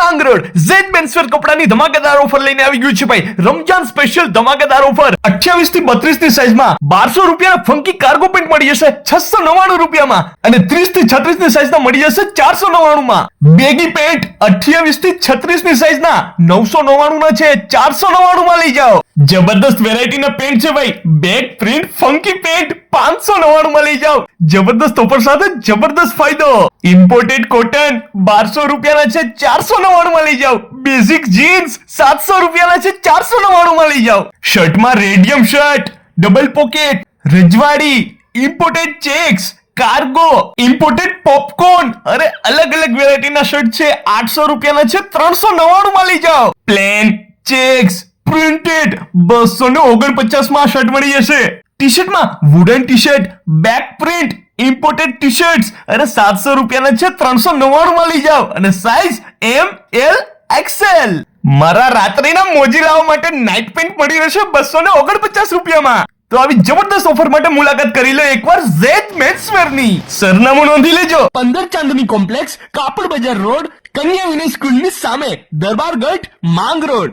Mangrol Z menswear કપડાની ધમાકેદાર offer લઈને આવી ગયું છે ભાઈ. રમજાન સ્પેશિયલ ધમાકેદાર ઓફર 28 થી 32 ની સાઈઝમાં 1200 રૂપિયાના ફંકી કાર્ગો પેન્ટ મળી જશે 699 રૂપિયામાં અને 30 થી 36 ની સાઈઝના મળી જશે 499 માં. બેગી પેન્ટ 28 થી 36 ની સાઈઝના 999 ના છે 499 માં લઈ જાઓ. જબરદસ્ત વેરાયટીના પેન્ટ છે ભાઈ. બેગ પ્રિન્ટ ફંકી પેન્ટ 599 માં લઈ જાઓ. જબરદસ્ત ઓફર સાથે જબરદસ્ત ફાયદો. ઇમ્પોર્ટેડ કોટન 1200 રૂપિયાના છે 499 માં લઈ જાઓ. બેઝિક જીન્સ 700 રૂપિયાના છે 499 માં લઈ જાઓ. શર્ટમાં રેડિયમ શર્ટ, ડબલ પોકેટ, રજવાડી, imported checks, cargo, imported popcorn, અરે અલગ અલગ વેરાયટીના શર્ટ છે 800 રૂપિયાના છે 399 માં લઈ જાઓ. પ્લેન, ચેક્સ, પ્રિન્ટેડ 249 માં શર્ટ મળી જશે. ટી શર્ટમાં wooden T shirt, back print, imported T shirts અરે 700 રૂપિયાના છે 399 માં લઈ જાઓ અને સાઈઝ એમ, એલ, એક્સએલ. મારા રાત્રિના મોજી લાવવા માટે નાઇટ પેન્ટ મળી રહેશે 249 રૂપિયામાં. તો આવી જબરદસ્ત ઓફર માટે મુલાકાત કરી લો એકવાર ઝેડ મેન્સવેર ની. સરનામું નોંધી લેજો. 15 ચાંદની કોમ્પ્લેક્સ, કાપડ બજાર રોડ, કન્યા વિનય સ્કૂલ ની સામે, દરબારગઢ, માંગરોળ.